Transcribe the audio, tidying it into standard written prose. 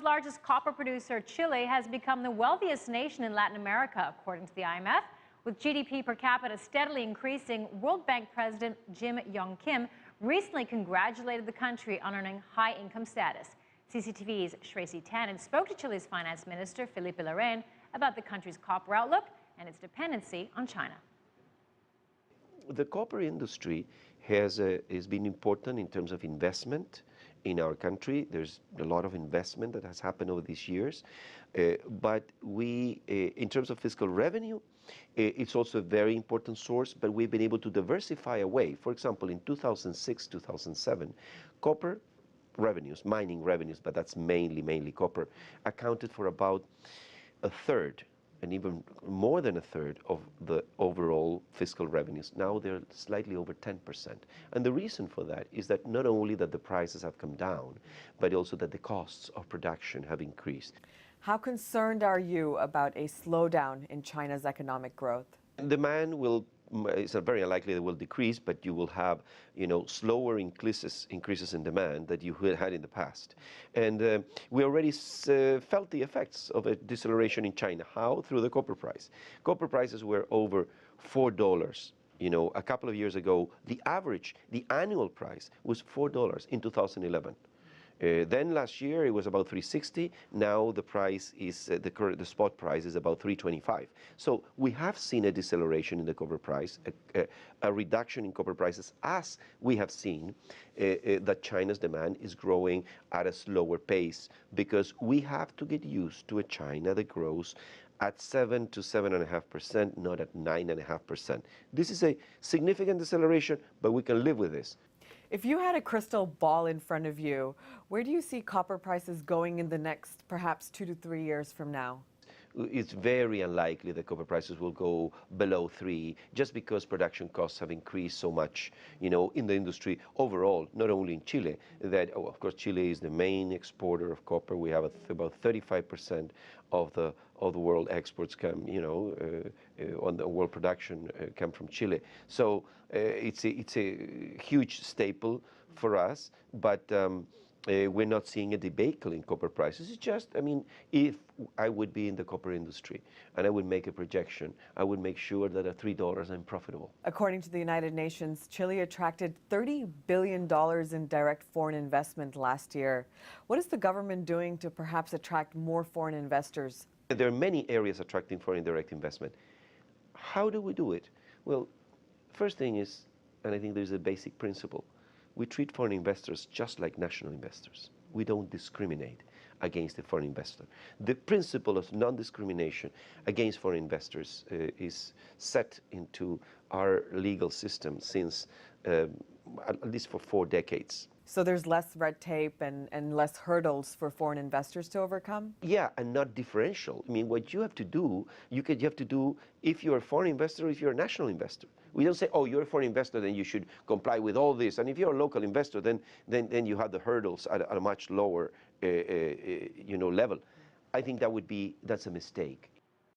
largest copper producer, Chile, has become the wealthiest nation in Latin America, according to the IMF. With GDP per capita steadily increasing, World Bank President Jim Yong Kim recently congratulated the country on earning high-income status. CCTV's Shraysi spoke to Chile's finance minister, Felipe Larrain, about the country's copper outlook and its dependency on China. The copper industry has been important in terms of investment in our country. There's a lot of investment that has happened over these years. But we, in terms of fiscal revenue, it's also a very important source, but we've been able to diversify away. For example, in 2006, 2007, copper revenues, mining revenues, but that's mainly copper, accounted for about a third, and even more than a third of the overall fiscal revenues. Now they're slightly over 10%. And the reason for that is that not only that the prices have come down, but also that the costs of production have increased. How concerned are you about a slowdown in China's economic growth? Demand it's very unlikely that it will decrease, but you will have, slower increases in demand that you had in the past. And we already felt the effects of a deceleration in China. How? Through the copper price. Copper prices were over $4. A couple of years ago, the annual price was $4 in 2011. Then last year it was about $3.60. Now the price is the spot price is about $3.25. So we have seen a deceleration in the copper price, a reduction in copper prices, as we have seen that China's demand is growing at a slower pace, because we have to get used to a China that grows at 7 to 7.5%, not at 9.5%. This is a significant deceleration, but we can live with this. If you had a crystal ball in front of you, where do you see copper prices going in the next perhaps 2 to 3 years from now? It's very unlikely that copper prices will go below 3, just because production costs have increased so much, in the industry overall, not only in Chile. Of course, Chile is the main exporter of copper. We have about 35% of the world exports come, on the world production come from Chile. So it's a huge staple for us, but we're not seeing a debacle in copper prices. It's just, if I would be in the copper industry and I would make a projection, I would make sure that at $3 I'm profitable. According to the United Nations, Chile attracted $30 billion in direct foreign investment last year. What is the government doing to perhaps attract more foreign investors? There are many areas attracting foreign direct investment. How do we do it? Well, first thing is, and I think there's a basic principle, we treat foreign investors just like national investors. We don't discriminate against the foreign investor. The principle of non-discrimination against foreign investors is set into our legal system since at least for 4 decades. So there's less red tape and less hurdles for foreign investors to overcome? Yeah, and not differential. What you have to do, you have to do if you're a foreign investor or if you're a national investor. We don't say, oh, you're a foreign investor, then you should comply with all this. And if you're a local investor, then you have the hurdles at a much lower level. I think that's a mistake.